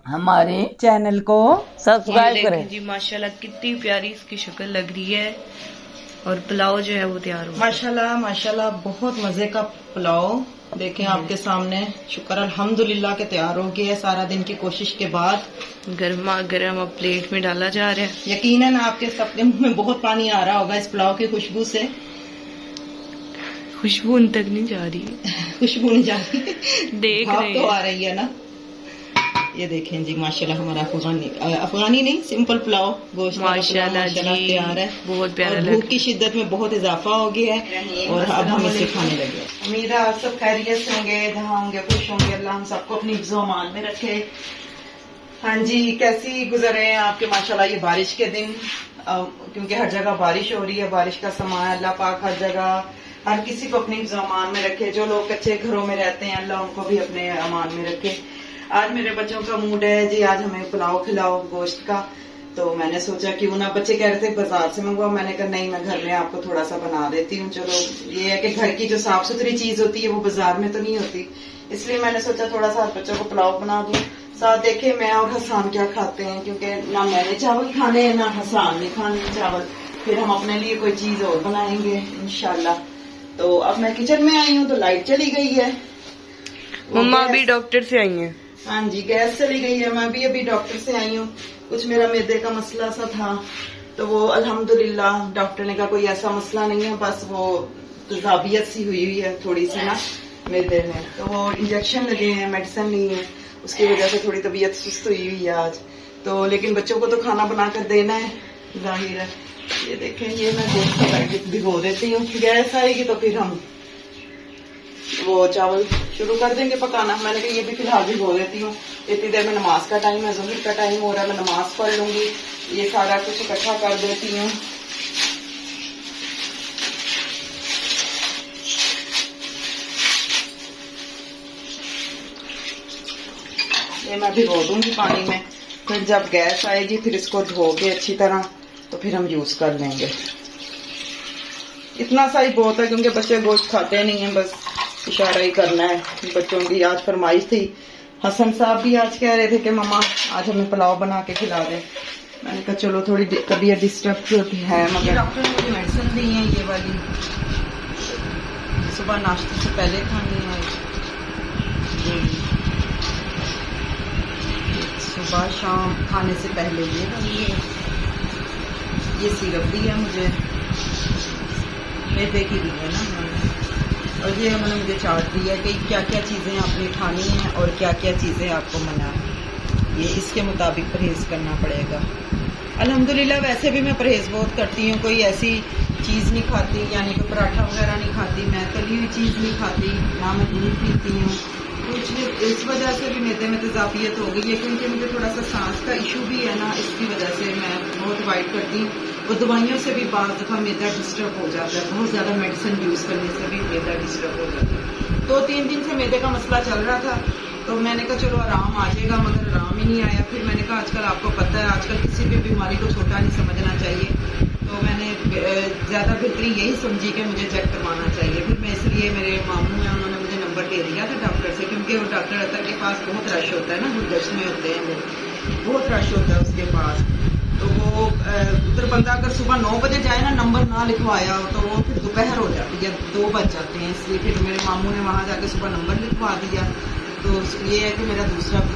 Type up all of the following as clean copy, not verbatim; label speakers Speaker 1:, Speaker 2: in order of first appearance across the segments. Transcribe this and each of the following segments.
Speaker 1: हमारे
Speaker 2: चैनल को
Speaker 1: सब्सक्राइब करें।
Speaker 3: जी माशाल्लाह कितनी प्यारी इसकी शक्ल लग रही है और पुलाव जो है वो तैयार हो गया।
Speaker 2: माशाल्लाह माशाल्लाह बहुत मजे का पुलाव देखें आपके सामने। शुक्र अल्हम्दुलिल्लाह के तैयार हो गया है सारा दिन की कोशिश के बाद।
Speaker 3: गर्मा गर्म अब प्लेट में डाला जा रहा है।
Speaker 2: यकीनन आपके सबके मुंह में बहुत पानी आ रहा होगा इस पुलाव की खुशबू से।
Speaker 3: खुशबू उन तक नहीं जा रही
Speaker 2: खुशबू नहीं जा रही,
Speaker 3: देख
Speaker 2: भाप
Speaker 3: रहे
Speaker 2: तो
Speaker 3: हैं।
Speaker 2: आ रही है ना। ये देखें जी माशाल्लाह हमारा अफगानी नहीं सिंपल पुलाव गोश्त वाला पुलाव
Speaker 3: माशाल्लाह
Speaker 2: माशाल्लाह
Speaker 3: जी,
Speaker 2: तैयार है।
Speaker 3: बहुत प्यारा
Speaker 2: और
Speaker 3: लग
Speaker 2: भूख की शिद्दत में बहुत इजाफा हो गया है और अब हम इसे खाने लगे। उम्मीद है आप सब खैरियत से होंगे, जहाँ होंगे खुश होंगे। अल्लाह हम सबको अपनी हिफ्ज़ो अमान में रखे। हाँ जी, कैसी गुजरे हैं आपके माशाल्लाह ये बारिश के दिन? क्योंकि हर जगह बारिश हो रही है, बारिश का समय। अल्लाह पाक हर जगह हर किसी को अपनी हिफ्ज़ो अमान में रखे। जो लोग कच्चे घरों में रहते हैं अल्लाह उनको भी अपने अमान में रखे। आज मेरे बच्चों का मूड है जी आज हमें पुलाव खिलाओ गोश्त का। तो मैंने सोचा क्यों ना, बच्चे कह रहे थे बाजार से मंगवाओ, मैंने कहा नहीं मैं घर में आपको थोड़ा सा बना देती हूँ। चलो ये है कि घर की जो साफ सुथरी चीज होती है वो बाजार में तो नहीं होती, इसलिए मैंने सोचा थोड़ा सा बच्चों को पुलाव बना दूं। साथ देखे मैं और हसान क्या खाते हैं, क्योंकि ना मैंने चावल खाने हैं ना हसान ने खाने चावल। फिर हम अपने लिए कोई चीज और बनाएंगे इंशाल्लाह। तो अब मैं किचन में आई हूँ तो लाइट चली गई है।
Speaker 3: मम्मा अभी डॉक्टर से आई हैं।
Speaker 2: हाँ जी गैस चली गई है। मैं भी अभी डॉक्टर से आई हूँ। कुछ मेरा मैदे का मसला सा था तो वो अल्हम्दुलिल्लाह डॉक्टर ने कहा कोई ऐसा मसला नहीं है, बस वो तजाबियत सी हुई है थोड़ी सी ना मैदे में। तो वो इंजेक्शन लगे हैं, मेडिसिन ली है, उसकी वजह से थोड़ी तबीयत सुस्त हुई हुई है आज। तो लेकिन बच्चों को तो खाना बना कर देना है जाहिर है। ये देखें ये मैं गोश्त भिगो देती हूँ, गैस आएगी तो फिर हम वो चावल शुरू कर देंगे पकाना। मैंने कहा ये भी फिलहाल भिगो देती हूँ, इतनी देर में नमाज का टाइम है, ज़ुहर का टाइम हो रहा है, मैं नमाज पढ़ लूंगी। ये सारा कुछ इकट्ठा कर देती हूँ। ये मैं भिगो दूंगी पानी में, फिर जब गैस आएगी फिर इसको धो के अच्छी तरह तो फिर हम यूज कर लेंगे। इतना सा ही बहुत है क्योंकि बच्चे गोश्त खाते नहीं है, बस इशारा ही करना है। बच्चों की आज फरमाइश थी, हसन साहब भी आज कह रहे थे कि मम्मा आज हमें पुलाव बना के खिला दें। मैंने कहा चलो थोड़ी तबीयत डिस्टर्ब है, मगर डॉक्टर ने मुझे मेडिसिन दी है ये वाली, सुबह नाश्ते से पहले खानी है। सुबह शाम खाने से पहले ये वाली है। ये सिरप दी है मुझे, मैदे की दी है ना उन्होंने। और ये उन्होंने मुझे चार्ट दिया है कि क्या क्या चीज़ें आपने खानी हैं और क्या क्या चीज़ें आपको मना है, ये इसके मुताबिक परहेज़ करना पड़ेगा। अल्हम्दुलिल्लाह वैसे भी मैं परहेज़ बहुत करती हूँ, कोई ऐसी चीज़ नहीं खाती, यानी कि पराठा वगैरह नहीं खाती, मैं तली हुई चीज़ नहीं खाती, ना मैं दूध पीती हूँ। कुछ इस वजह से भी मैदे में तजाबियत हो गई है, क्योंकि मुझे थोड़ा सा सांस का इशू भी है ना, इसकी वजह से मैं बहुत अवॉइड करती हूँ। वो दवाइयों से भी बाज़ दफ़ा मैदा डिस्टर्ब हो जाता है, बहुत ज़्यादा मेडिसिन यूज़ करने से भी मैदा डिस्टर्ब हो जाता है। 2-3 दिन से मैदे का मसला चल रहा था तो मैंने कहा चलो आराम आ जाएगा, मगर आराम ही नहीं आया। फिर मैंने कहा आजकल आपको पता है आजकल किसी भी बीमारी को छोटा नहीं समझना चाहिए, तो मैंने ज़्यादा बेहतरी यही समझी कि मुझे चेक करवाना चाहिए। फिर मैं इसलिए मेरे मामू हैं उन्होंने मुझे नंबर दे दिया था डॉक्टर से, क्योंकि वो डॉक्टर अतर के पास बहुत रश होता है ना, गुलदस्त में होते हैं वो, बहुत रश होता है उसके पास। तो वो उधर बंदा अगर सुबह 9 बजे जाए ना, नंबर ना लिखवाया हो तो वो फिर दोपहर हो जाती है, 2 बज जाते हैं। इसलिए फिर मेरे मामू ने वहाँ जाके सुबह नंबर लिखवा दिया। तो ये है कि मेरा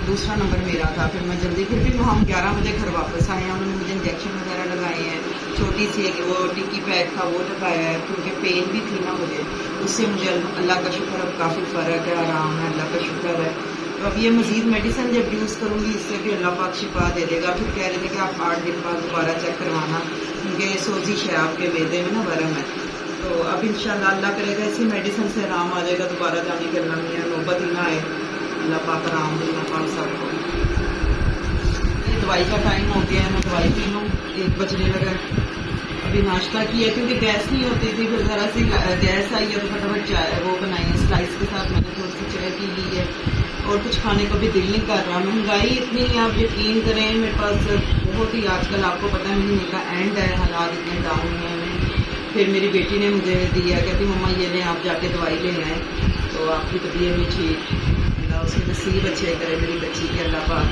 Speaker 2: दूसरा नंबर मेरा था। फिर मैं जल्दी फिर भी हम 11 बजे घर वापस आए हैं। उन्होंने मुझे इंजेक्शन वगैरह लगाए हैं, छोटी सी एक वो टिक्की पैक था वो लगाया है, क्योंकि पेन भी थी ना मुझे, उससे मुझे अल्लाह का शुक्र अब काफ़ी फ़र्क है, आराम है, अल्लाह का शुक्र है। तो अब ये मज़ीद मेडिसिन जब यूज़ करूँगी इससे भी अल्लाह पाक शिफा दे देगा। फिर कह रहे थे कि आप 8 दिन बाद दोबारा चेक करवाना, क्योंकि सोजिश है आपके मैदे में ना, वरम है। तो अब इंशाल्लाह अल्लाह करेगा इसी मेडिसिन से आराम आ जाएगा, दोबारा जाने के अल्लाह मियाँ नौबत ही ना आए। अल्लाह पाक आराम दे अल्लाह पाक सबको। ये दवाई का टाइम हो गया है, मैं दवाई पी लूँ, 1 बजने लगा। अभी नाश्ता किया क्योंकि गैस नहीं होती थी, फिर ज़रा सी गैस आई है तो फटाफट चाय वो बनाई है स्लाइस के साथ, मैंने थोड़ी सी चाय पी ली है। और कुछ खाने को भी दिल नहीं कर रहा। महंगाई इतनी है, आप यकीन करें मेरे पास बहुत ही आजकल आपको पता है महीने का एंड है, हालात इतने डाउन हैं। फिर मेरी बेटी ने मुझे दिया, कहती मम्मा ये लें आप जाके दवाई ले आए तो आपकी तबीयत भी ठीक, अल्लाह उसके नसीब अच्छे करे मेरी बच्ची के, अल्लाह पाक।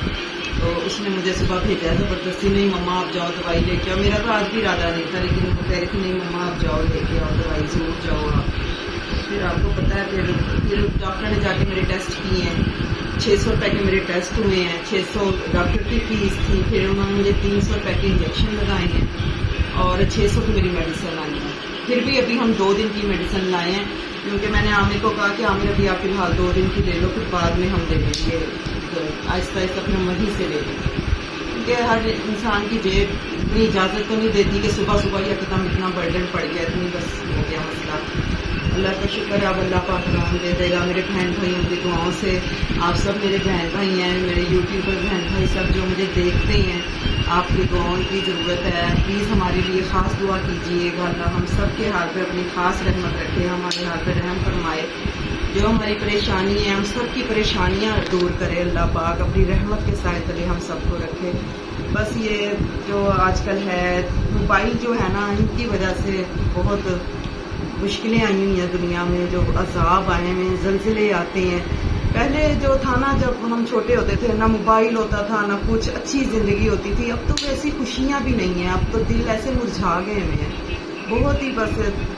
Speaker 2: तो उसने मुझे सुबह भेजा ज़बरदस्ती, नहीं मम्मा आप जाओ दवाई लेके आओ। मेरा तो आज भी इरादा नहीं था, लेकिन वो कह रही थी नहीं मम्मा आप जाओ लेके आओ दवाई, ज़रूर जाओ आप। फिर आपको पता है फिर डॉक्टर ने जाके मेरे टेस्ट किए हैं, 600 रुपये के मेरे टेस्ट हुए हैं, 600 डॉक्टर की फ़ीस थी। फिर उन्होंने मुझे 300 रुपये के इंजेक्शन लगाए हैं और 600 की मेरी मेडिसिन आई है। फिर भी अभी हम 2 दिन की मेडिसिन लाए हैं, क्योंकि मैंने आमिर को कहा कि आमिर अभी आप फिलहाल 2 दिन की ले लो, फिर बाद में हम ले लेंगे, आहिस्ता आहिस्ता अपने वहीं से ले लेंगे। क्योंकि हर इंसान की जेब इतनी इजाज़त तो नहीं देती कि सुबह सुबह ही एकदम इतना बर्डन पड़ गया, इतनी बस हो गया मसला। अल्लाह का शुक्र है, अब अल्लाह पाक आराम दे देगा। मेरे बहन भाइयों की दुआओं से, आप सब मेरे बहन भाई हैं, मेरे यूट्यूब पर बहन भाई सब जो मुझे देखते हैं, आपकी दुआओं की ज़रूरत है। प्लीज़ हमारे लिए ख़ास दुआ कीजिएगा। अल्लाह हम सब के हाल पे अपनी ख़ास रहमत रखे, हमारे हाल पे रहम फरमाए। जो हमारी परेशानी है हम सब की परेशानियाँ दूर करे अल्लाह पाक, अपनी रहमत के साए तले हम सबको रखे। बस ये जो आजकल है मोबाइल जो है ना, इनकी वजह से बहुत मुश्किलें आई हुई हैं दुनिया में, जो अज़ाब आए हैं, ज़लज़ले आते हैं। पहले जो था ना, जब हम छोटे होते थे ना मोबाइल होता था ना कुछ, अच्छी ज़िंदगी होती थी। अब तो वैसी खुशियाँ भी नहीं हैं, अब तो दिल ऐसे मुरझा गए हुए हैं, बहुत ही बस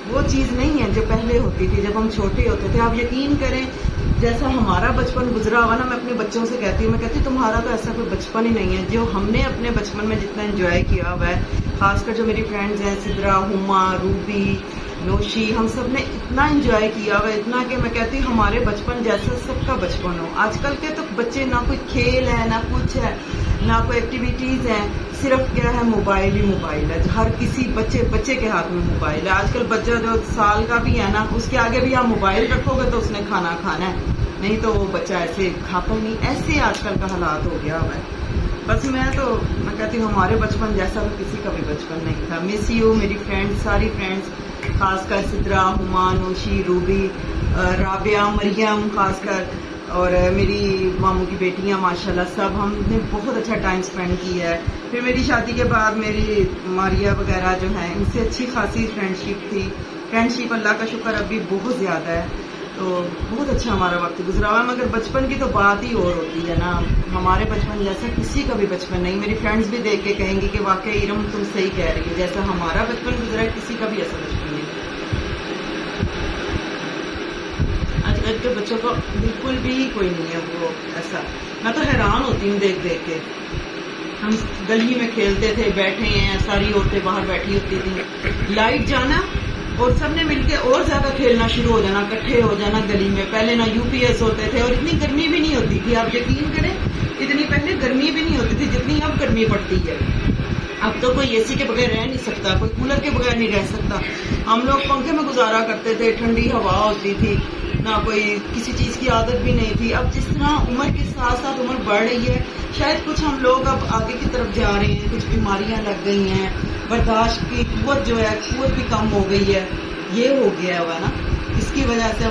Speaker 2: वो चीज़ नहीं है जो पहले होती थी जब हम छोटे होते थे। आप यकीन करें, जैसा हमारा बचपन गुजरा हुआ ना, मैं अपने बच्चों से कहती हूँ, मैं कहती हूँ तुम्हारा तो ऐसा कोई बचपन ही नहीं है जो हमने अपने बचपन में जितना एंजॉय किया हुआ है। खासकर जो मेरी फ्रेंड्स हैं, सिद्रा, हुमा, रूबी, नोशी, हम सब ने इतना एंजॉय किया हुआ है, इतना कि मैं कहती हूँ हमारे बचपन जैसा सबका बचपन हो। आजकल के तो बच्चे ना कोई खेल है ना कुछ है, ना कोई एक्टिविटीज़ हैं, सिर्फ क्या है मोबाइल ही मोबाइल है। हर किसी बच्चे के हाथ में मोबाइल है। आजकल बच्चा जो साल का भी है ना, उसके आगे भी आप मोबाइल रखोगे तो उसने खाना खाना है, नहीं तो वो बच्चा ऐसे खाता नहीं। ऐसे आजकल का हालात हो गया हुआ है। बस मैं कहती हूँ हमारे बचपन जैसा तो किसी का भी बचपन नहीं था। मिस यू मेरी फ्रेंड्स, सारी फ्रेंड्स, खासकर सिद्रा, हुमा, नोशी, रूबी, राबिया, मरियम खासकर, और मेरी मामू की बेटियां माशाल्लाह सब, हमने बहुत अच्छा टाइम स्पेंड किया है। फिर मेरी शादी के बाद मेरी मारिया वगैरह जो है, इनसे अच्छी खासी फ्रेंडशिप थी। फ्रेंडशिप अल्लाह का शुक्र अभी बहुत ज़्यादा है, तो बहुत अच्छा हमारा वक्त गुजरा हुआ है। मगर बचपन की तो बात ही और होती है ना, हमारे बचपन जैसा किसी का भी बचपन नहीं। मेरी फ्रेंड्स भी देख के कहेंगी कि वाकई इरम तुम सही कह रही हो, जैसा हमारा बचपन गुजरा है किसी का भी ऐसा बचपन नहीं। आजकल के बच्चों को बिल्कुल भी कोई नहीं है वो ऐसा। मैं तो हैरान होती हूँ देख देख के। हम गली में खेलते थे, बैठे हैं, सारी औरतें बाहर बैठी होती थी, लाइट जाना और सबने मिलके और ज्यादा खेलना शुरू हो जाना, इकट्ठे हो जाना गली में। पहले ना यूपीएस होते थे और इतनी गर्मी भी नहीं होती थी, आप यकीन करें इतनी पहले गर्मी भी नहीं होती थी जितनी अब गर्मी पड़ती है। अब तो कोई एसी के बगैर रह नहीं सकता, कोई कूलर के बगैर नहीं रह सकता। हम लोग पंखे में गुजारा करते थे, ठंडी हवा होती थी, ना कोई किसी चीज़ की आदत भी नहीं थी। अब जिस तरह उम्र के साथ साथ उम्र बढ़ रही है, शायद कुछ हम लोग अब आगे की तरफ जा रहे हैं, कुछ बीमारियां लग गई हैं, बर्दाश्त की कुव्वत जो है कुव्वत भी कम हो गई है, ये हो गया हुआ ना। इसकी वजह से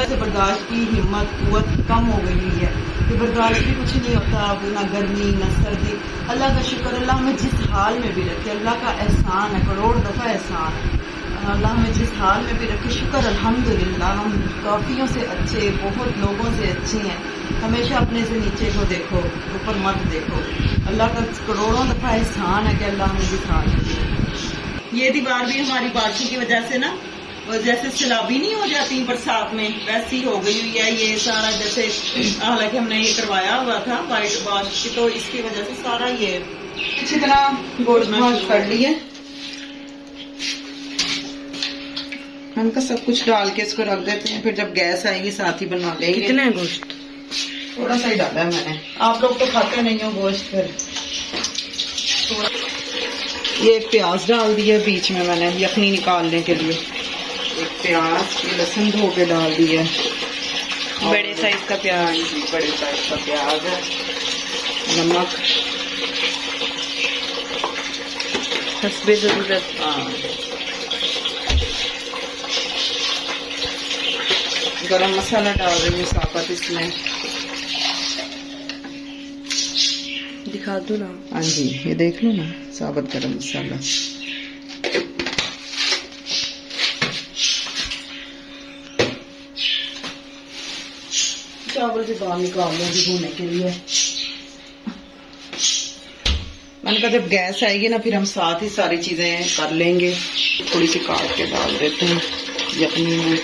Speaker 2: से बर्दाश्त की हिम्मत कुव्वत कम हो गई है, कि बर्दाश्त भी कुछ नहीं होता अब, ना गर्मी ना सर्दी। अल्लाह का शुक्र, अल्लाह हमें जिस हाल में भी रखे, अल्लाह का एहसान है, करोड़ दफ़ा एहसान है। अल्लाह हमें जिस हाल में भी रखे, शुक्र अल्हम्दुलिल्लाह। हम काफियों से अच्छे, बहुत लोगों से अच्छे हैं। हमेशा अपने से नीचे को देखो, ऊपर मत देखो। अल्लाह का करोड़ों दफ़ा एहसान है कि अल्लाह हमें जिस हाल में रखे। ये दीवार भी हमारी बारिशों की वजह से ना, जैसे सैलाबी नहीं हो जाती बरसात में, वैसी हो गई हुई है ये सारा। जैसे हालांकि हमने ये करवाया हुआ था वाइट वॉश की, तो इसकी वजह से सारा ये अच्छी तरह गोश्त कर लिए। हम का सब कुछ डाल के इसको रख देते हैं, फिर जब गैस आएगी साथ ही बना लेंगे।
Speaker 3: कितना है गोश्त?
Speaker 2: थोड़ा सा ही डाला है मैंने, आप लोग तो खाते नहीं हो गोश्त। फिर ये एक प्याज डाल दिया बीच में मैंने यखनी निकालने के लिए, एक प्याज, ये लहसुन धो के डाल दिया,
Speaker 3: बड़े साइज का प्याज,
Speaker 2: बड़े साइज का प्याज है, नमक
Speaker 3: हस्बे जरूरत।
Speaker 2: गरम मसाला डाल रही हूँ साबुत इसमें,
Speaker 3: दिखा दो ना।
Speaker 2: हाँ जी, ये देख लो ना, साबुत गरम मसाला। चावल भी बाहर निकाल लो भिगोने के लिए। मैंने कहा जब गैस आएगी ना फिर हम साथ ही सारी चीजें कर लेंगे। थोड़ी सी काट के डाल देते हैं यखनी में।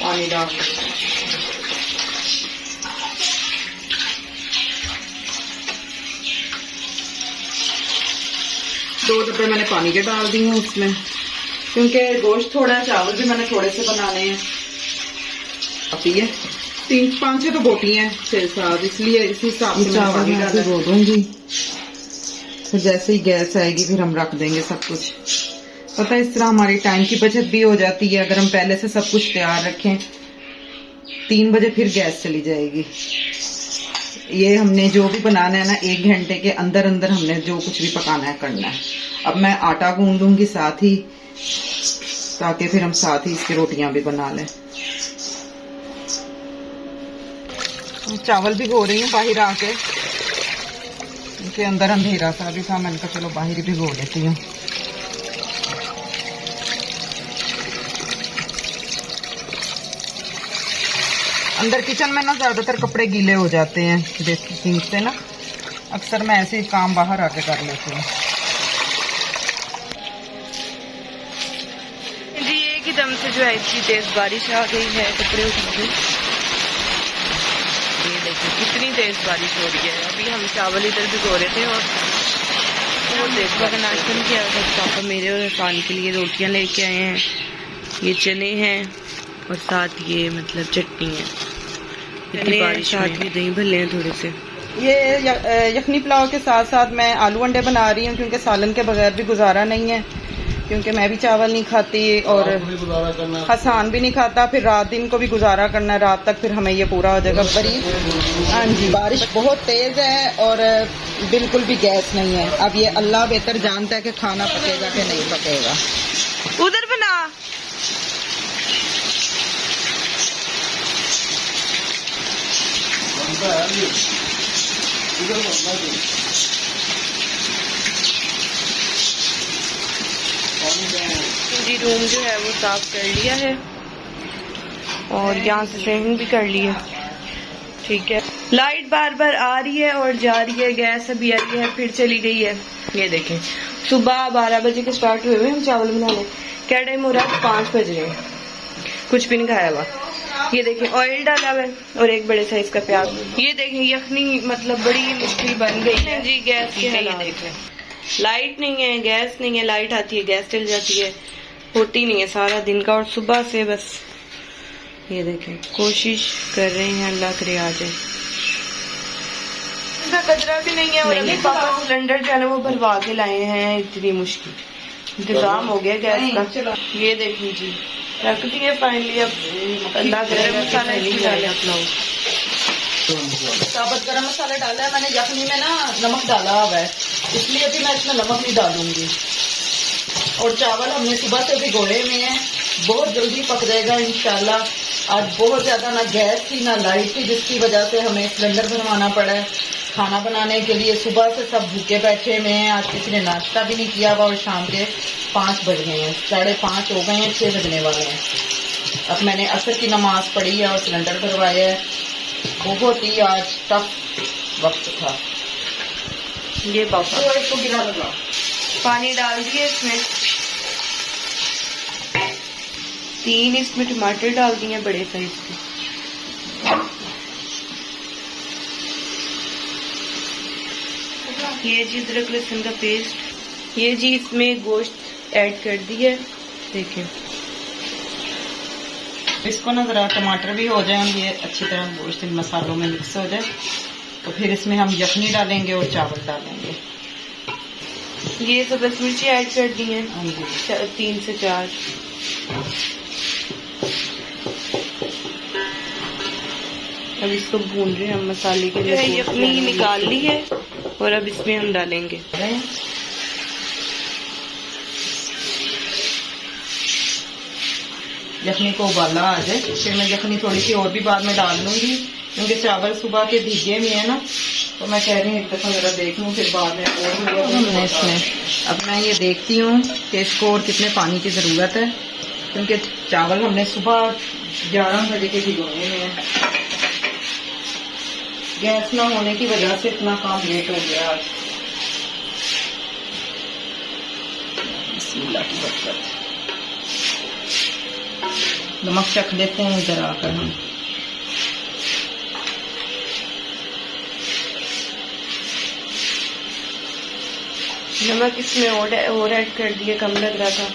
Speaker 2: पानी डाल देते हैं। 2 डब्बे मैंने पानी के डाल दिए हैं उसमें, क्योंकि गोश्त थोड़ा है, चावल भी मैंने थोड़े से बनाने हैं। काफी है, 5-6 तो बोटी हैं 6-7, इसलिए इसी हिसाब से चावल भिगो दूंगी। फिर जैसे ही गैस आएगी फिर हम रख देंगे सब कुछ। पता है इस तरह हमारी टाइम की बचत भी हो जाती है। अगर हम पहले से सब कुछ तैयार रखें, 3 बजे फिर गैस चली जाएगी। ये हमने जो भी बनाना है ना 1 घंटे के अंदर अंदर हमने जो कुछ भी पकाना है करना है। अब मैं आटा गूंद लूंगी साथ ही, ताकि फिर हम साथ ही इसकी रोटियां भी बना लें। चावल भिगो रही हूँ बाहर आके, क्योंकि अंदर अंधेरा सा भी था। मैंने कहा चलो बाहर ही भिगो लेती हूँ। अंदर किचन में ना ज्यादातर कपड़े गीले हो जाते हैं जैसे सिंक से ना, अक्सर मैं ऐसे ही काम बाहर आके कर लेती हूँ।
Speaker 3: जी एकदम से जो है इतनी तेज बारिश आ गई है, कपड़े उठ गए। ये देखिए कितनी तेज बारिश हो रही है। अभी हम चावल इधर भिगो रहे थे और वो देखो का नाश्ता नहीं किया था। पापा मेरे और इरफान के लिए रोटियां लेके आए हैं। ये चने हैं और साथ ये मतलब चटनी है। इतनी बारिश साथ में दही भल्ले हैं थोड़े से।
Speaker 2: ये यखनी पुलाव के साथ साथ मैं आलू अंडे बना रही हूँ, क्योंकि सालन के बगैर भी गुजारा नहीं है। क्योंकि मैं भी चावल नहीं खाती और हसान भी नहीं खाता, फिर रात दिन को भी गुजारा करना है। रात तक फिर हमें ये पूरा हो जाएगा। बड़ी हाँ जी, बारिश बहुत तेज है और बिल्कुल भी गैस नहीं है। अब ये अल्लाह बेहतर जानता है कि खाना पकेगा कि नहीं पकेगा।
Speaker 3: उधर बना जी। रूम जो है वो साफ कर लिया है और यहाँ से स्ट्रेनिंग भी कर ली है। ठीक है, लाइट बार बार आ रही है और जा रही है। गैस अभी आई है फिर चली गई है। ये देखें सुबह 12 बजे के स्टार्ट हुए हम चावल बनाने। क्या टाइम हो रहा है? 5 बज रहे हैं। कुछ भी नहीं खाया हुआ। ये देखें ऑयल डाला हुआ है और एक बड़े साइज का प्याज। ये देखें यखनी मतलब बड़ी मुश्किल बन गई है जी। गैस के ये देखें, लाइट नहीं है, गैस नहीं है। लाइट आती है गैस चल जाती है, होती नहीं है सारा दिन का। और सुबह से बस ये देखें कोशिश कर रहे हैं, अल्लाह करे आ जाए। कचरा भी नहीं है और अभी पापा सिलेंडर जो है ना वो भरवा के लाए हैं। इतनी मुश्किल इंतजाम हो गया गैस का। ये देखिए जी रख दिए फाइनली। अब अल्लाह करे मसाला इसमें डाले अपना
Speaker 2: साबुत गरम मसाला डाला है मैंने। यखनी में ना नमक डाला हुआ है, इसलिए भी मैं इसमें नमक नहीं डालूंगी। और चावल हमने सुबह से भिगोए हुए हैं, बहुत जल्दी पक जाएगा इंशाल्लाह। आज बहुत ज्यादा ना गैस थी ना लाइट थी, जिसकी वजह से हमें सिलेंडर बनवाना पड़ा है खाना बनाने के लिए। सुबह से सब भूखे बैठे हुए हैं, आज किसी ने नाश्ता भी नहीं किया हुआ और शाम के 5 बज गए हैं, 5:30 हो गए हैं, 6 बजने वाले हैं। अब मैंने असर की नमाज पढ़ी है और सिलेंडर भरवाया है। बहुत ही आज टफ वक्त था।
Speaker 3: ये पापा इसको गिरा लगा, पानी डाल दिए इसमें। 3 इसमें टमाटर डाल दिए बड़े साइज के। ये जी अदरक लहसुन का पेस्ट। ये जी इसमें गोश्त ऐड कर दिया है। देखिए
Speaker 2: इसको ना जरा टमाटर भी हो जाए, ये अच्छी तरह गोश्त इन मसालों में मिक्स हो जाए, तो फिर इसमें हम यखनी डालेंगे और चावल डालेंगे।
Speaker 3: ये सब्ज़ मिर्ची ऐड कर दी है 3 से 4। अब इसको भून रहे हैं हम मसाले के लिए। यखनी निकाल ली है और अब इसमें हम डालेंगे।
Speaker 2: यखनी को उबाला आ जाए फिर मैं यखनी थोड़ी सी और भी बाद में डाल लूंगी, क्योंकि चावल सुबह के भीगे हुए हैं ना, तो मैं कह रही हूँ एक दफ़ा ज़रा देख लूँ, फिर बाद में और हमने इसमें अब मैं ये देखती हूँ कि इसको और कितने पानी की ज़रूरत है, क्योंकि चावल हमने सुबह 11 बजे के भिगोने में है। गैस ना होने की वजह से इतना काम लेट हो गया आज। बिस्मिल्लाह की बरकत। नमक चख लेते हैं इधर आकर हम।
Speaker 3: नमक इसमें और ऐड कर दिए, कम लग रहा था।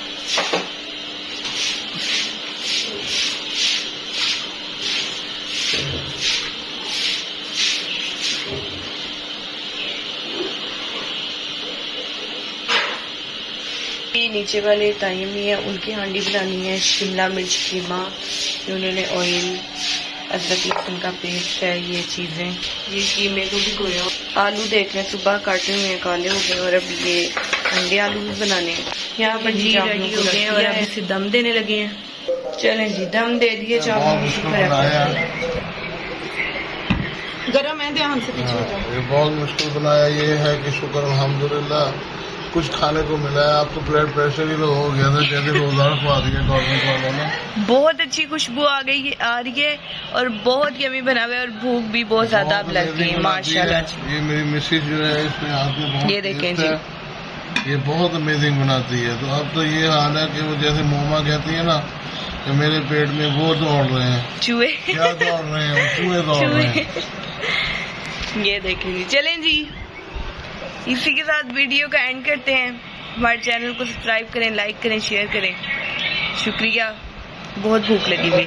Speaker 3: नीचे वाले तायमी है, उनकी हांडी बनानी है शिमला मिर्च कीमा, उन्होंने ऑयल, अदरक लहसुन का पेस्ट है, ये चीजें, ये कीमे को भी गोया। आलू देख लें, सुबह काटे हुए हैं, काले हो गए, और अब ये अंडे आलू भी बनाने हैं। यहाँ पर जी रेडी हो गए हैं और अब इसे दम देने लगे हैं। चलें जी, दम दे दिए चावल।
Speaker 2: गरम है, ध्यान से पीछे हो जाओ।
Speaker 1: ये बहुत मुश्किल बनाया। ये है कि शुक्र अल्हम्दुलिल्लाह कुछ खाने को मिला है। आप तो ब्लड प्रेशर ही हो गया था, जैसे रोजाना खवा दिया गवर्नमेंट वालों ने।
Speaker 3: बहुत अच्छी खुशबू आ रही है और बहुत यमी बना हुआ है और भूख भी बहुत ज्यादा अब लगती है माशाल्लाह।
Speaker 1: ये मेरी मिसेज जो है, इसमें हाथ में बहुत,
Speaker 3: ये देखें जी,
Speaker 1: ये बहुत अमेजिंग बनाती है। तो अब तो ये हाल है कि वो जैसे मोमा कहती है ना कि मेरे पेट में वो दौड़ रहे हैं,
Speaker 3: चूहे।
Speaker 1: क्या दौड़ रहे हैं? चूहे दौड़ रहे हैं।
Speaker 3: ये देखेंगे। चलें जी, इसी के साथ वीडियो का एंड करते हैं। हमारे चैनल को सब्सक्राइब करें, लाइक करें, शेयर करें। शुक्रिया, बहुत भूख लगी हुई है।